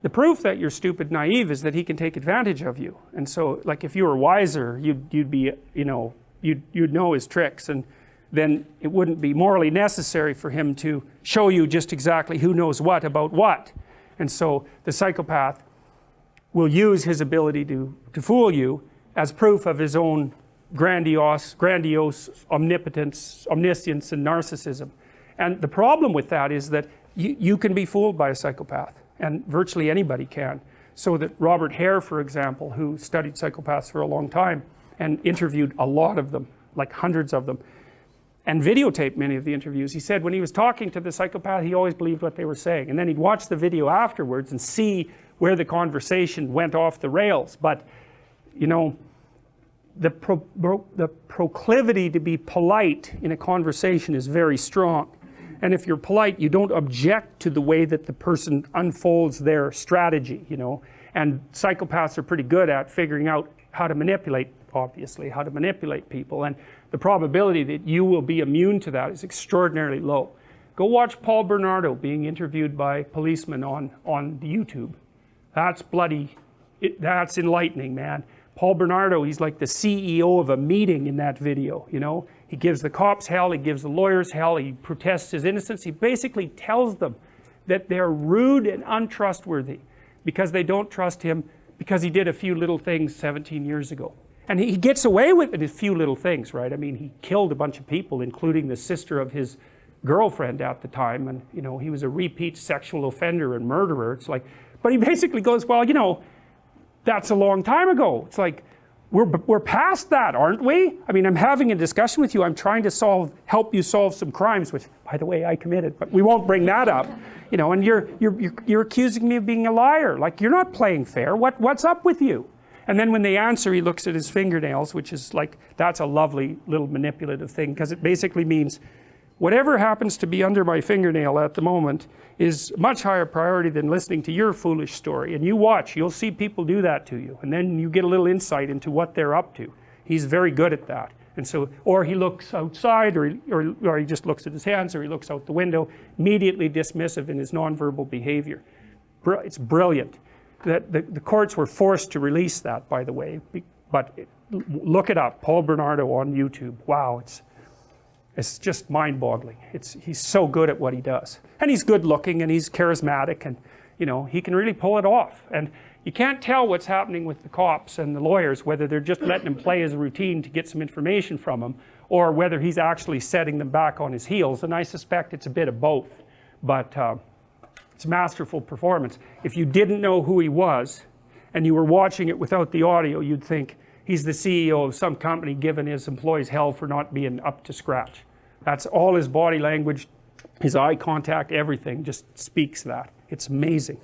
the proof that you're stupid, naive, is that he can take advantage of you. And so, like, if you were wiser, you'd be, you'd know his tricks, and then it wouldn't be morally necessary for him to show you just exactly who knows what about what. And so the psychopath will use his ability to fool you as proof of his own grandiose omnipotence, omniscience, and narcissism. And the problem with that is that you can be fooled by a psychopath, and virtually anybody can. So that Robert Hare, for example, who studied psychopaths for a long time and interviewed a lot of them, like hundreds of them, and videotaped many of the interviews, he said when he was talking to the psychopath, he always believed what they were saying. And then he'd watch the video afterwards and see where the conversation went off the rails. But, you know, the proclivity to be polite in a conversation is very strong. And if you're polite, you don't object to the way that the person unfolds their strategy, you know. And psychopaths are pretty good at figuring out how to manipulate, obviously, how to manipulate people. And the probability that you will be immune to that is extraordinarily low. Go watch Paul Bernardo being interviewed by policemen on YouTube. That's that's enlightening, man. Paul Bernardo, he's like the CEO of a meeting in that video, you know. He gives the cops hell, he gives the lawyers hell, he protests his innocence. He basically tells them that they're rude and untrustworthy because they don't trust him because he did a few little things 17 years ago. And he gets away with it, a few little things, right? I mean, he killed a bunch of people, including the sister of his girlfriend at the time. And, you know, he was a repeat sexual offender and murderer. It's like, but he basically goes, well, you know, that's a long time ago. It's like, we're past that, aren't we? I mean, I'm having a discussion with you. I'm trying to help you solve some crimes, which, by the way, I committed, but we won't bring that up. You know, and you're accusing me of being a liar. Like, you're not playing fair. What's up with you? And then when they answer, he looks at his fingernails, which is like, that's a lovely little manipulative thing, because it basically means whatever happens to be under my fingernail at the moment is much higher priority than listening to your foolish story. And you watch, you'll see people do that to you. And then you get a little insight into what they're up to. He's very good at that. And so, or he looks outside, or he just looks at his hands, or he looks out the window, immediately dismissive in his nonverbal behavior. It's brilliant. The courts were forced to release that, by the way. But look it up, Paul Bernardo on YouTube. Wow, it's just mind-boggling. He's so good at what he does. And he's good-looking, and he's charismatic, and, you know, he can really pull it off. And you can't tell what's happening with the cops and the lawyers, whether they're just letting him play his routine to get some information from him, or whether he's actually setting them back on his heels. And I suspect it's a bit of both. But it's masterful performance. If you didn't know who he was, and you were watching it without the audio, you'd think he's the CEO of some company giving his employees hell for not being up to scratch. That's all his body language, his eye contact, everything just speaks that. It's amazing.